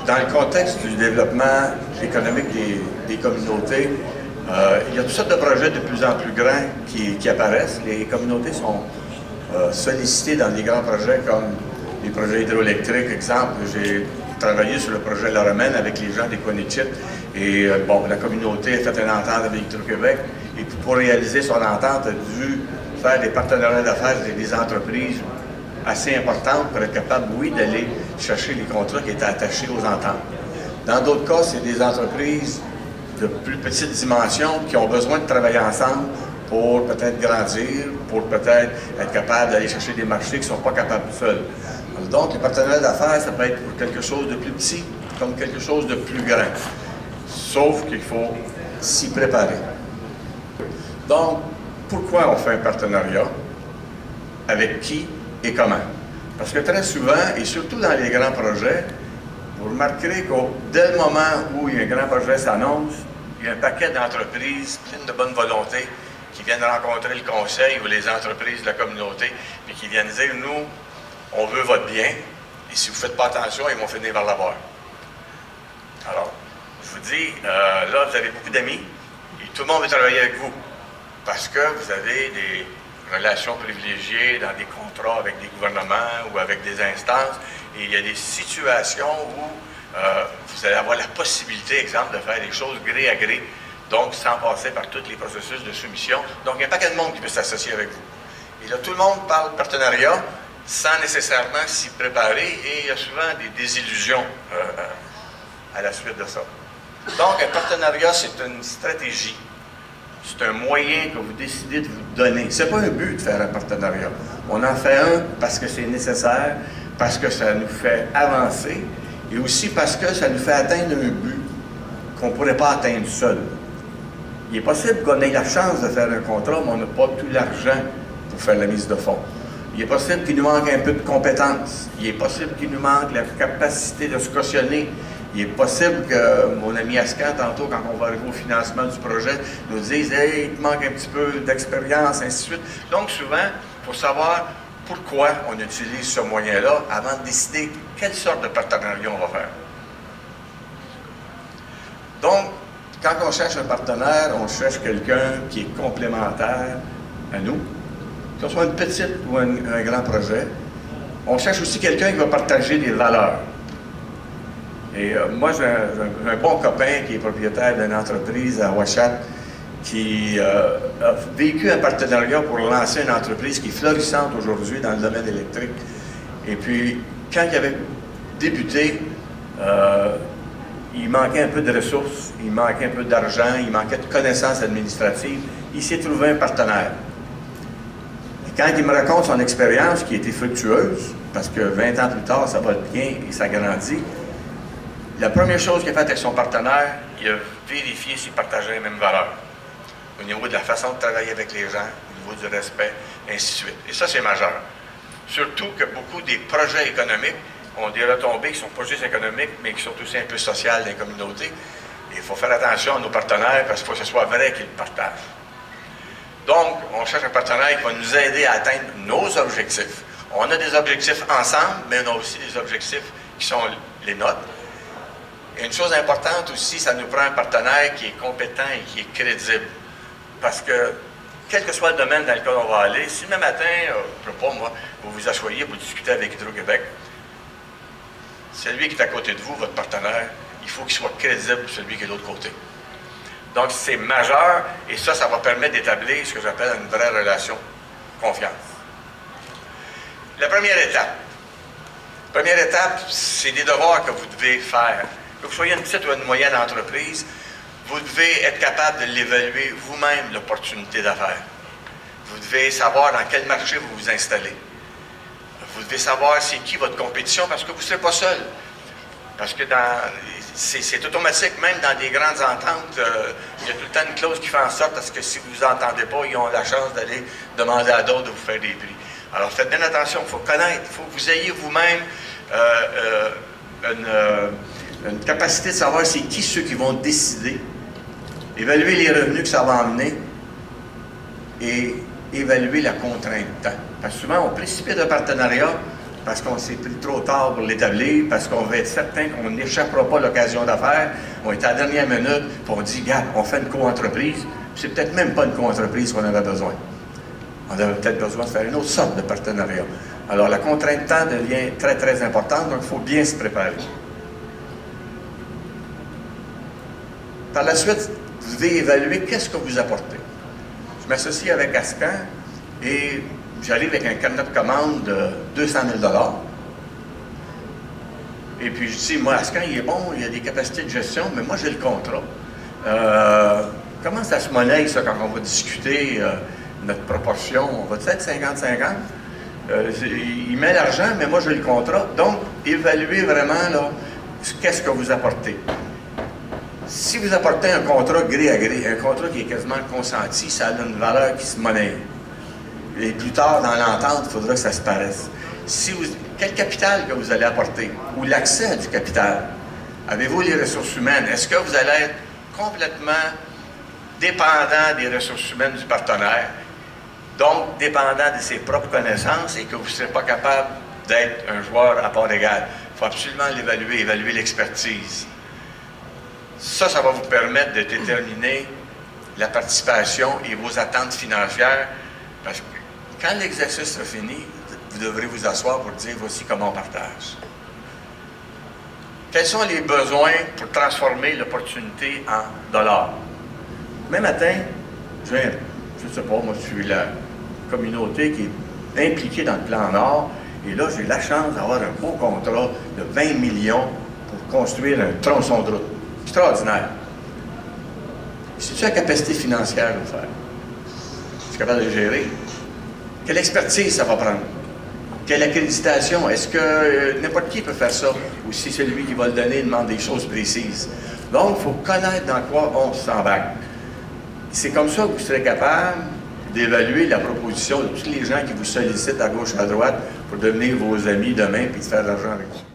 Dans le contexte du développement économique des communautés, il y a toutes sortes de projets de plus en plus grands qui apparaissent. Les communautés sont sollicitées dans des grands projets comme les projets hydroélectriques. Exemple, j'ai travaillé sur le projet La Romaine avec les gens des Coinichit et bon, la communauté a fait une entente avec Hydro-Québec et puis pour réaliser son entente a dû faire des partenariats d'affaires avec des entreprises assez importantes pour être capable, oui, d'aller chercher les contrats qui étaient attachés aux ententes. Dans d'autres cas, c'est des entreprises de plus petite dimension qui ont besoin de travailler ensemble pour peut-être grandir, pour peut-être être capable d'aller chercher des marchés qui ne sont pas capables seuls. Donc, les partenariats d'affaires, ça peut être pour quelque chose de plus petit comme quelque chose de plus grand. Sauf qu'il faut s'y préparer. Donc, pourquoi on fait un partenariat? Avec qui et comment? Parce que très souvent, et surtout dans les grands projets, vous remarquerez que dès le moment où il y a un grand projet s'annonce, il y a un paquet d'entreprises pleines de bonne volonté qui viennent rencontrer le conseil ou les entreprises de la communauté, puis qui viennent dire, nous, on veut votre bien, et si vous ne faites pas attention, ils vont finir par l'avoir. Alors, je vous dis, là, vous avez beaucoup d'amis, et tout le monde veut travailler avec vous, parce que vous avez des relations privilégiées dans des contrats avec des gouvernements ou avec des instances, et il y a des situations où vous allez avoir la possibilité, exemple, de faire des choses gré à gré, donc sans passer par tous les processus de soumission. Donc, il y a un paquet de monde qui peut s'associer avec vous. Et là, tout le monde parle partenariat sans nécessairement s'y préparer, et il y a souvent des désillusions à la suite de ça. Donc, un partenariat, c'est une stratégie. C'est un moyen que vous décidez de vous donner. Ce n'est pas un but de faire un partenariat. On en fait un parce que c'est nécessaire, parce que ça nous fait avancer, et aussi parce que ça nous fait atteindre un but qu'on ne pourrait pas atteindre seul. Il est possible qu'on ait la chance de faire un contrat, mais on n'a pas tout l'argent pour faire la mise de fonds. Il est possible qu'il nous manque un peu de compétences. Il est possible qu'il nous manque la capacité de se cautionner. Il est possible que mon ami Ascan, tantôt, quand on va arriver au financement du projet, nous dise « Hey, il te manque un petit peu d'expérience, ainsi de suite. » Donc, souvent, il faut savoir pourquoi on utilise ce moyen-là avant de décider quelle sorte de partenariat on va faire. Donc, quand on cherche un partenaire, on cherche quelqu'un qui est complémentaire à nous, que ce soit une petite ou un grand projet. On cherche aussi quelqu'un qui va partager des valeurs. Et moi, j'ai un bon copain qui est propriétaire d'une entreprise à Ouachat qui a vécu un partenariat pour lancer une entreprise qui est florissante aujourd'hui dans le domaine électrique. Et puis, quand il avait débuté, il manquait un peu de ressources, il manquait un peu d'argent, il manquait de connaissances administratives. Il s'est trouvé un partenaire. Et quand il me raconte son expérience qui a été fructueuse, parce que 20 ans plus tard, ça va bien et ça grandit, la première chose qu'il a faite avec son partenaire, il a vérifié s'il partageait les mêmes valeurs. Au niveau de la façon de travailler avec les gens, au niveau du respect, ainsi de suite. Et ça, c'est majeur. Surtout que beaucoup des projets économiques ont des retombées qui ne sont pas juste économiques, mais qui sont aussi un peu sociales dans les communautés. Et il faut faire attention à nos partenaires parce qu'il faut que ce soit vrai qu'ils le partagent. Donc, on cherche un partenaire qui va nous aider à atteindre nos objectifs. On a des objectifs ensemble, mais on a aussi des objectifs qui sont les nôtres. Et une chose importante aussi, ça nous prend un partenaire qui est compétent et qui est crédible. Parce que, quel que soit le domaine dans lequel on va aller, si demain matin, je ne sais pas moi, vous vous asseyez, vous discutez avec Hydro-Québec, celui qui est à côté de vous, votre partenaire, il faut qu'il soit crédible celui qui est de l'autre côté. Donc, c'est majeur, et ça va permettre d'établir ce que j'appelle une vraie relation confiance. La première étape, c'est des devoirs que vous devez faire. Que vous soyez une petite ou une moyenne entreprise, vous devez être capable de l'évaluer vous-même, l'opportunité d'affaires. Vous devez savoir dans quel marché vous vous installez. Vous devez savoir c'est qui votre compétition, parce que vous ne serez pas seul. Parce que c'est automatique, même dans des grandes ententes, il y a tout le temps une clause qui fait en sorte parce que si vous vous entendez pas, ils ont la chance d'aller demander à d'autres de vous faire des prix. Alors faites bien attention, il faut connaître, il faut que vous ayez vous-même une capacité de savoir c'est qui ceux qui vont décider, évaluer les revenus que ça va emmener et évaluer la contrainte de temps. Parce que souvent, on précipite un partenariat, parce qu'on s'est pris trop tard pour l'établir, parce qu'on veut être certain qu'on n'échappera pas l'occasion d'affaires. On est à la dernière minute, puis on dit, regarde, on fait une co-entreprise, puis c'est peut-être même pas une co-entreprise qu'on avait besoin. On avait peut-être besoin de faire une autre sorte de partenariat. Alors, la contrainte de temps devient très, très importante, donc il faut bien se préparer. Par la suite, vous devez évaluer qu'est-ce que vous apportez. Je m'associe avec Ascan et j'arrive avec un carnet de commande de 200 000 $. Et puis je dis, moi, Ascan, il est bon, il a des capacités de gestion, mais moi, j'ai le contrat. Comment ça se monnaie, ça, quand on va discuter notre proportion? On va être 50-50? Il met l'argent, mais moi, j'ai le contrat. Donc, évaluez vraiment, là, qu'est-ce que vous apportez. Si vous apportez un contrat gré à gré, un contrat qui est quasiment consenti, ça a une valeur qui se monnaie. Et plus tard, dans l'entente, il faudra que ça se paraisse. Quel capital que vous allez apporter? Ou l'accès à du capital? Avez-vous les ressources humaines? Est-ce que vous allez être complètement dépendant des ressources humaines du partenaire, donc dépendant de ses propres connaissances et que vous ne serez pas capable d'être un joueur à part égale? Il faut absolument l'évaluer, évaluer l'expertise. Ça va vous permettre de déterminer la participation et vos attentes financières, parce que quand l'exercice sera fini, vous devrez vous asseoir pour dire, voici comment on partage. Quels sont les besoins pour transformer l'opportunité en dollars? Demain matin, je ne sais pas, moi je suis la communauté qui est impliquée dans le plan Nord, et là j'ai la chance d'avoir un beau contrat de 20 millions pour construire un tronçon de route. Extraordinaire. C'est-tu la capacité financière de le faire? Je suis capable de le gérer? Quelle expertise ça va prendre? Quelle accréditation? Est-ce que n'importe qui peut faire ça? Ou si celui qui va le donner demande des choses précises? Donc, il faut connaître dans quoi on s'embarque. C'est comme ça que vous serez capable d'évaluer la proposition de tous les gens qui vous sollicitent à gauche, à droite pour devenir vos amis demain et de faire de l'argent avec vous.